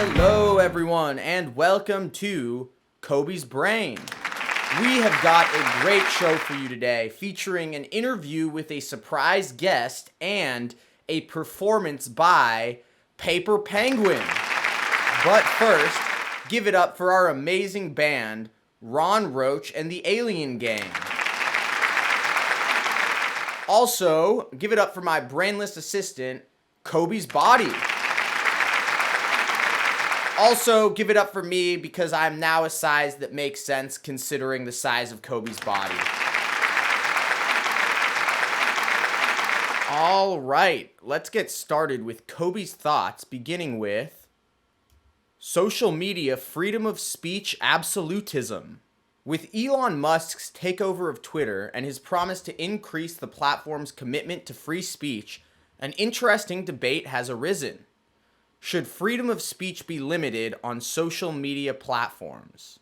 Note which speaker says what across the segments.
Speaker 1: Hello, everyone, and welcome to Coby's Brain. We have got a great show for you today, featuring an interview with a surprise guest and a performance by Paper Penguin. But first, give it up for our amazing band, Ron Roach and the Alien Gang. Also, give it up for my brainless assistant, Coby's Body. Also, give it up for me because I'm now a size that makes sense considering the size of Coby's body. All right, let's get started with Cobys Thoughts, beginning with social media freedom of speech absolutism. With Elon Musk's takeover of Twitter and his promise to increase the platform's commitment to free speech, an interesting debate has arisen. Should freedom of speech be limited on social media platforms?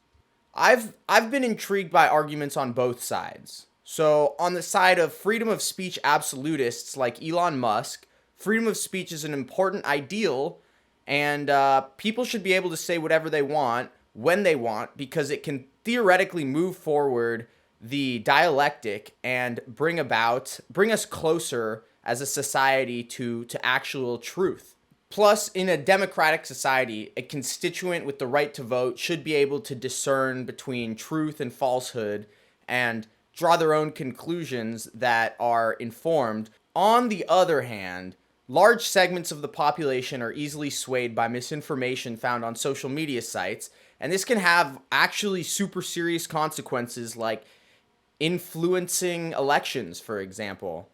Speaker 1: I've been intrigued by arguments on both sides. So on the side of freedom of speech absolutists like Elon Musk, freedom of speech is an important ideal, and people should be able to say whatever they want when they want because it can theoretically move forward the dialectic and bring us closer as a society to actual truth. Plus, in a democratic society, a constituent with the right to vote should be able to discern between truth and falsehood and draw their own conclusions that are informed. On the other hand, large segments of the population are easily swayed by misinformation found on social media sites, and this can have actually super serious consequences like influencing elections, for example,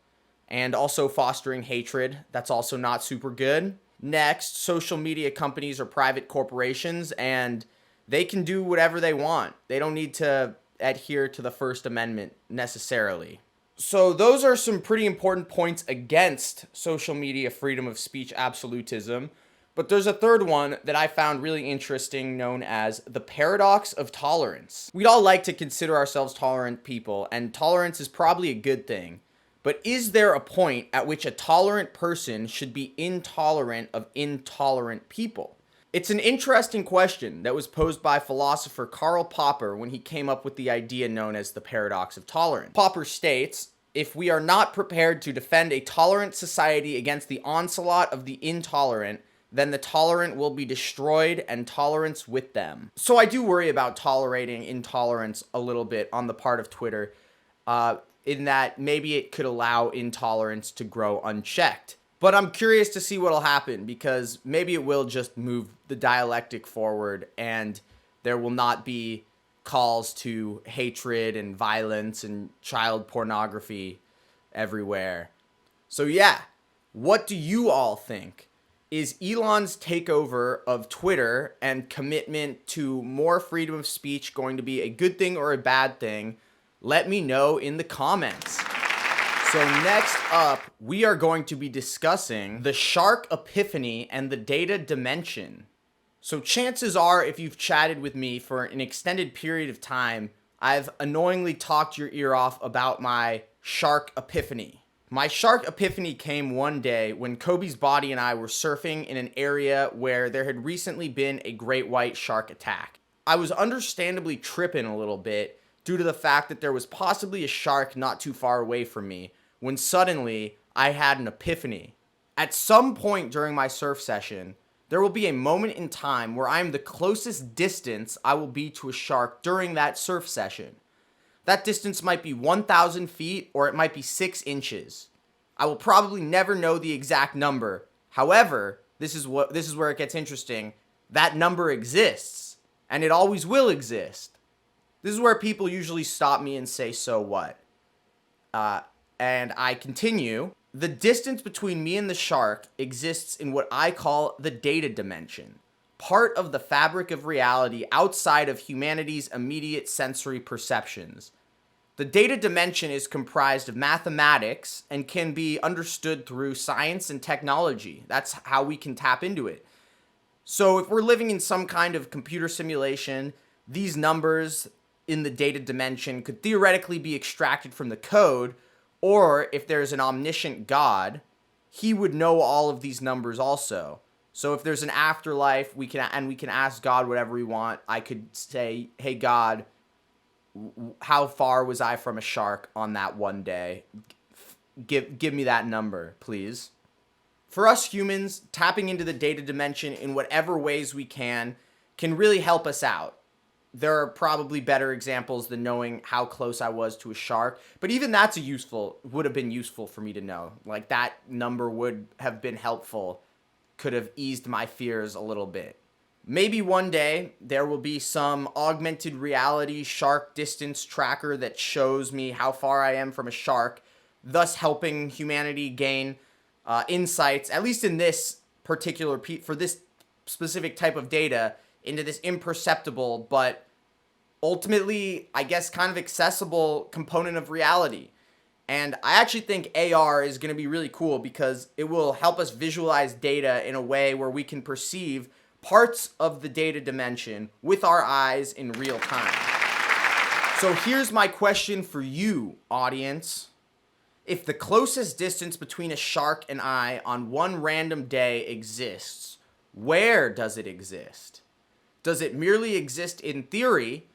Speaker 1: and also fostering hatred. That's also not super good. Next, social media companies are private corporations and they can do whatever they want. They don't need to adhere to the First Amendment necessarily. So those are some pretty important points against social media freedom of speech absolutism. But there's a third one that I found really interesting known as the paradox of tolerance. We'd all like to consider ourselves tolerant people, and tolerance is probably a good thing. But is there a point at which a tolerant person should be intolerant of intolerant people? It's an interesting question that was posed by philosopher Karl Popper when he came up with the idea known as the paradox of tolerance. Popper states, if we are not prepared to defend a tolerant society against the onslaught of the intolerant, then the tolerant will be destroyed and tolerance with them. So I do worry about tolerating intolerance a little bit on the part of Twitter, in that maybe it could allow intolerance to grow unchecked. But I'm curious to see what'll happen because maybe it will just move the dialectic forward and there will not be calls to hatred and violence and child pornography everywhere. So yeah, what do you all think? Is Elon's takeover of Twitter and commitment to more freedom of speech going to be a good thing or a bad thing? Let me know in the comments. So next up, we are going to be discussing the shark epiphany and the data dimension. So chances are, if you've chatted with me for an extended period of time, I've annoyingly talked your ear off about my shark epiphany. My shark epiphany came one day when Coby's Body and I were surfing in an area where there had recently been a great white shark attack. I was understandably tripping a little bit due to the fact that there was possibly a shark not too far away from me, when suddenly I had an epiphany. At some point during my surf session, there will be a moment in time where I am the closest distance I will be to a shark during that surf session. That distance might be 1,000 feet or it might be 6 inches. I will probably never know the exact number. However, this is where it gets interesting. That number exists, and it always will exist. This is where people usually stop me and say, so what? And I continue. The distance between me and the shark exists in what I call the data dimension, part of the fabric of reality outside of humanity's immediate sensory perceptions. The data dimension is comprised of mathematics and can be understood through science and technology. That's how we can tap into it. So if we're living in some kind of computer simulation, these numbers in the data dimension could theoretically be extracted from the code, or if there's an omniscient God, he would know all of these numbers also. So if there's an afterlife, we can ask God whatever we want. I could say, "Hey God, how far was I from a shark on that one day? Give me that number, please." For us humans, tapping into the data dimension in whatever ways we can really help us out. There are probably better examples than knowing how close I was to a shark, but even that's would have been useful for me to know. Like, that number would have been helpful, could have eased my fears a little bit. Maybe one day there will be some augmented reality shark distance tracker that shows me how far I am from a shark, thus helping humanity gain insights, at least in this particular for this specific type of data, into this imperceptible but ultimately, I guess, kind of accessible component of reality. And I actually think AR is going to be really cool because it will help us visualize data in a way where we can perceive parts of the data dimension with our eyes in real time. So here's my question for you, audience. If the closest distance between a shark and I on one random day exists, where does it exist? Does it merely exist in theory,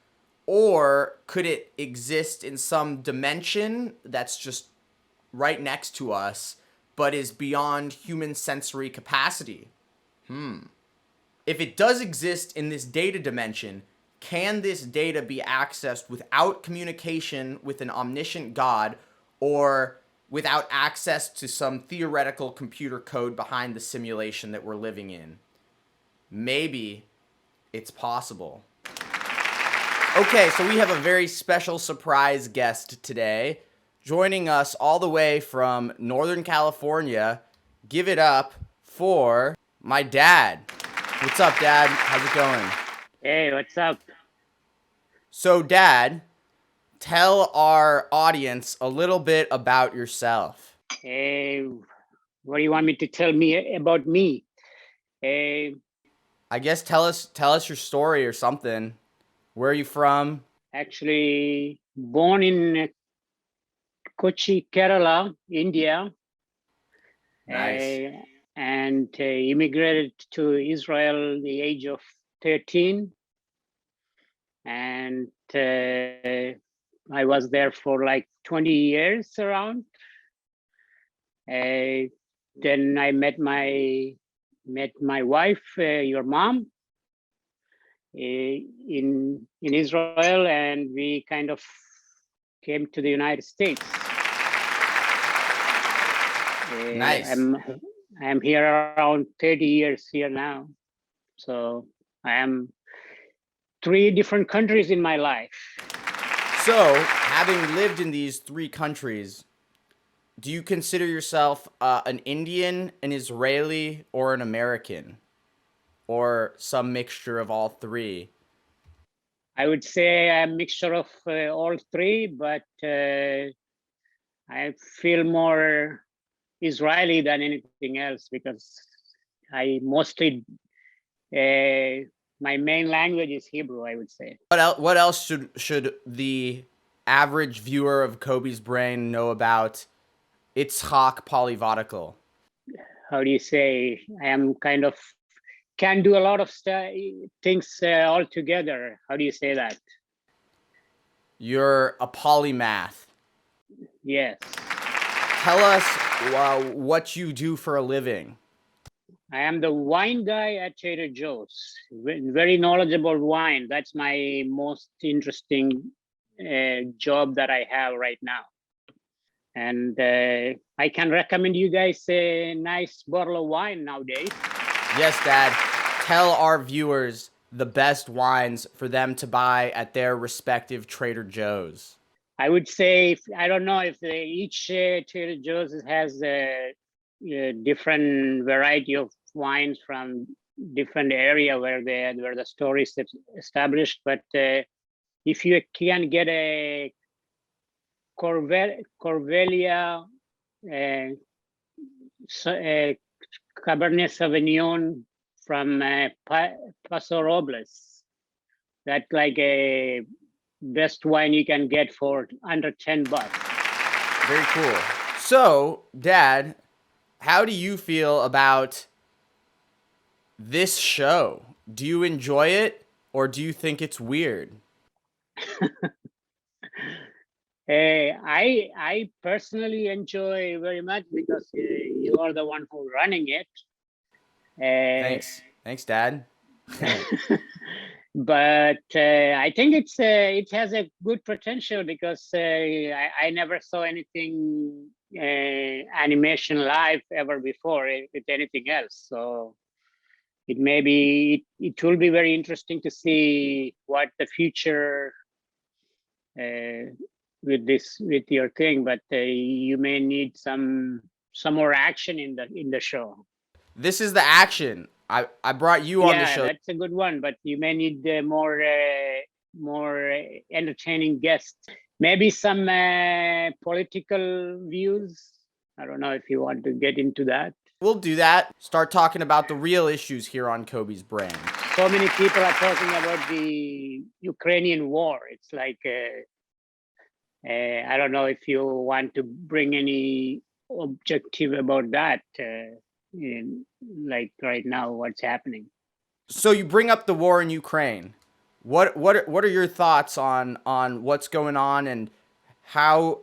Speaker 1: or could it exist in some dimension that's just right next to us, but is beyond human sensory capacity? If it does exist in this data dimension, can this data be accessed without communication with an omniscient God, or without access to some theoretical computer code behind the simulation that we're living in? Maybe it's possible. Okay, so we have a very special surprise guest today. Joining us all the way from Northern California. Give it up for my dad. What's up, Dad? How's it going?
Speaker 2: Hey, what's up?
Speaker 1: So, Dad, tell our audience a little bit about yourself.
Speaker 2: Hey, what do you want me to tell me about me? Hey,
Speaker 1: I guess tell us your story or something. Where are you from?
Speaker 2: actually born in Kochi, Kerala, India,
Speaker 1: Nice.
Speaker 2: and immigrated to Israel the age of 13, and I was there for like 20 years around. Then I met my wife, your mom, in Israel, and we kind of came to the United States.
Speaker 1: Nice.
Speaker 2: I'm here around 30 years here now, so I am 3 different countries in my life.
Speaker 1: So, having lived in these 3 countries, do you consider yourself an Indian, an Israeli, or an American? Or some mixture of all 3?
Speaker 2: I would say I'm a mixture of all 3, but I feel more Israeli than anything else because I mostly my main language is Hebrew, I would say.
Speaker 1: What else should the average viewer of Coby's Brain know about Itzchak Polyvotical?
Speaker 2: How do you say? I am kind of can do a lot of things all together. How do you say that?
Speaker 1: You're a polymath.
Speaker 2: Yes.
Speaker 1: Tell us what you do for a living.
Speaker 2: I am the wine guy at Trader Joe's. Very knowledgeable wine. That's my most interesting job that I have right now. And I can recommend you guys a nice bottle of wine nowadays.
Speaker 1: Yes, Dad. Tell our viewers the best wines for them to buy at their respective Trader Joe's.
Speaker 2: I would say, I don't know if each Trader Joe's has a different variety of wines from different area where the store is established. But if you can get a Corvelia Cabernet Sauvignon from Paso Robles, that's like a best wine you can get for under $10.
Speaker 1: Very cool. So, Dad, how do you feel about this show. Do you enjoy it or do you think it's weird?
Speaker 2: I personally enjoy very much because you are the one who running it.
Speaker 1: Thanks, Dad.
Speaker 2: But I think it has a good potential because I never saw anything animation live ever before with anything else. So it will be very interesting to see what the future with your thing. But you may need some more action in the show.
Speaker 1: This is the action. I brought you on the
Speaker 2: Yeah,
Speaker 1: show.
Speaker 2: that's a good one, but you may need more entertaining guests. Maybe some political views. I don't know if you want to get into that.
Speaker 1: We'll do that. Start talking about the real issues here on Coby's Brain.
Speaker 2: So many people are talking about the Ukrainian war. It's like I don't know if you want to bring any objective about that. Like right now, what's happening?
Speaker 1: So you bring up the war in Ukraine. What are your thoughts on what's going on and how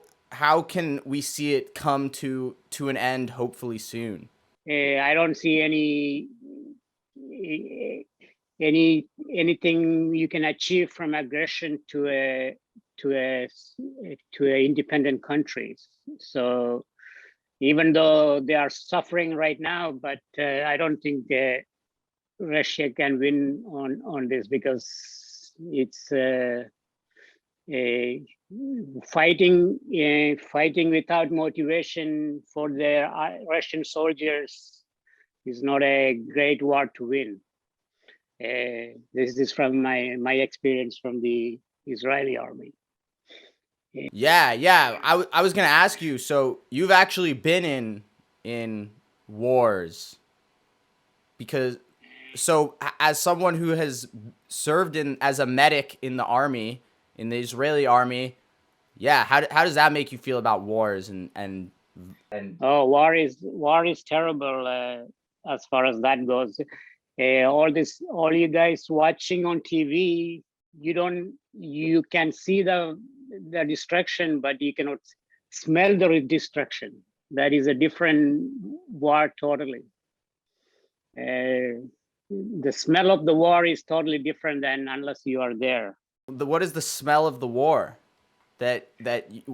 Speaker 1: can we see it come to an end hopefully soon?
Speaker 2: I don't see anything you can achieve from aggression to a independent countries. So even though they are suffering right now, but I don't think Russia can win on this because it's fighting without motivation for the Russian soldiers is not a great war to win. This is from my experience from the Israeli army.
Speaker 1: Yeah. I was gonna ask you. So you've actually been in wars because as someone who has served in as a medic in the army in the Israeli army, yeah. How does that make you feel about wars and
Speaker 2: Oh, war is terrible as far as that goes. All you guys watching on TV, you can see the destruction, but you cannot smell the destruction. That is a different war totally. The smell of the war is totally different than unless you are there.
Speaker 1: what is the smell of the war that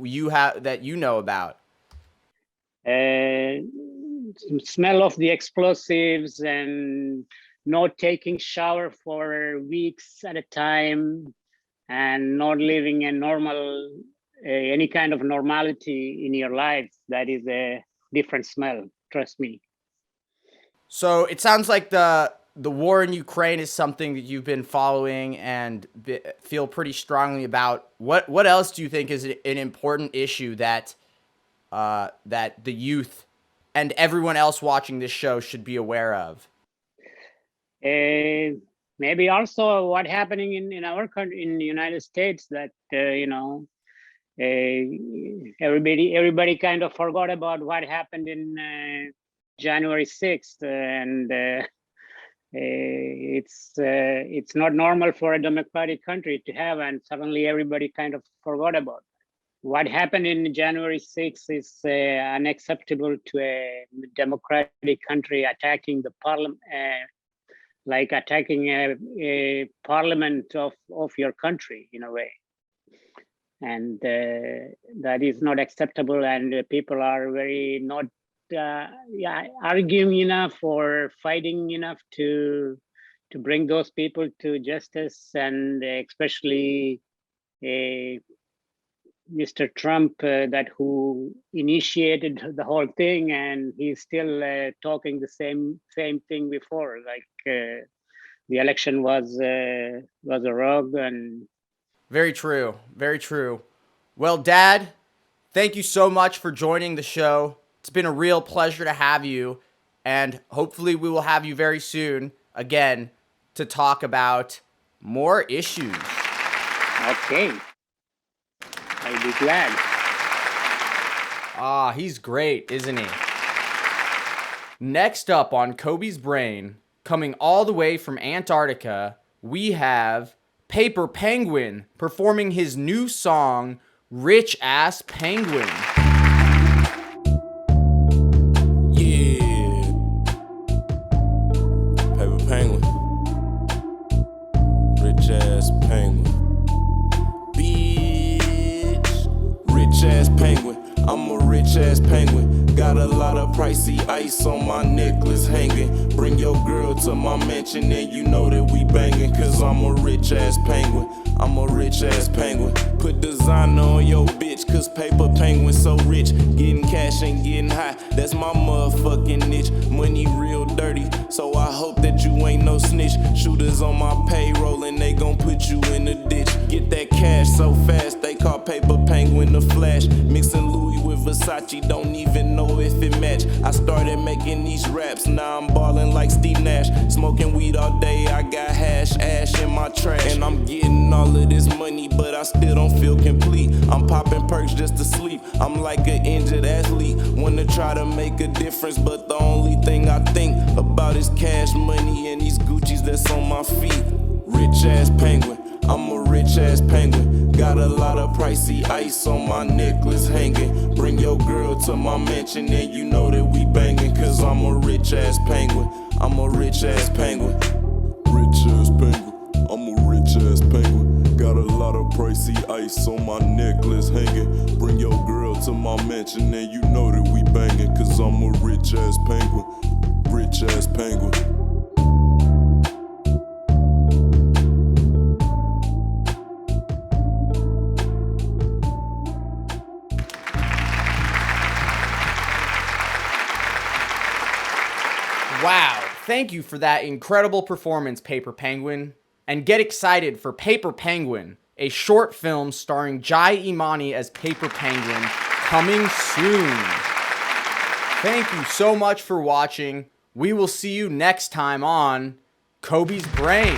Speaker 1: you know about?
Speaker 2: Smell of the explosives and not taking shower for weeks at a time and not living a normal any kind of normality in your life. That is a different smell, trust me.
Speaker 1: So it sounds like the war in Ukraine is something that you've been following and feel pretty strongly about. What else do you think is an important issue that that the youth and everyone else watching this show should be aware of?
Speaker 2: Maybe also what happening in our country in the United States that everybody kind of forgot about what happened in January 6th, and it's not normal for a democratic country to have, and suddenly everybody kind of forgot about. What happened in January 6th is unacceptable to a democratic country attacking the parliament, like attacking a parliament of your country in a way. And that is not acceptable, and people are very not arguing enough or fighting enough to bring those people to justice, and especially Mr. Trump, that who initiated the whole thing, and he's still talking the same thing before, like the election was a rogue. And
Speaker 1: Very true. Very true. Well, Dad, thank you so much for joining the show. It's been a real pleasure to have you, and hopefully we will have you very soon again to talk about more issues.
Speaker 2: okay, I'll be glad.
Speaker 1: Ah, he's great, isn't he? Next up on Coby's Brain, coming all the way from Antarctica, we have Paper Penguin performing his new song, Rich Ass Penguin.
Speaker 3: Yeah. Paper Penguin. Rich ass penguin. Bitch. Rich ass penguin. I'm a rich ass penguin. Got a lot of pricey ice on my necklace hanging. Bring your girl to my mansion and you know that we banging. Cause I'm a rich ass penguin. I'm a rich ass penguin. Put designer on your bitch, cause Paper Penguin so rich. Getting cash and getting high, that's my motherfucking niche. Money real dirty, so I hope that you ain't no snitch. Shooters on my payroll and they gon' put you in the ditch. Get that cash so fast, they call Paper Penguin the Flash. Mixing Louis with Versace, don't even know if it match. I started making these raps, now I'm ballin' like Steve Nash. Smoking weed all day, I got hash, ash in my trash. And I'm getting all of this money, but I still don't feel complete. I'm popping perks just to sleep, I'm like an injured athlete. Wanna try to make a difference, but the only thing I think about is cash money and these Gucci's that's on my feet. Rich ass penguin, I'm a rich ass penguin. Got a lot of pricey ice on my necklace hanging. Bring your girl to my mansion and you know that we banging. Cause I'm a rich ass penguin. I'm a rich ass penguin. Rich ass penguin. I'm a rich ass penguin. Got a lot of pricey ice on my necklace hanging. Bring your girl to my mansion and you know that we banging. Cause I'm a rich ass penguin. Rich ass penguin.
Speaker 1: Wow, thank you for that incredible performance, Paper Penguin. And get excited for Paper Penguin, a short film starring Jai Imani as Paper Penguin, coming soon. Thank you so much for watching. We will see you next time on Coby's Brain.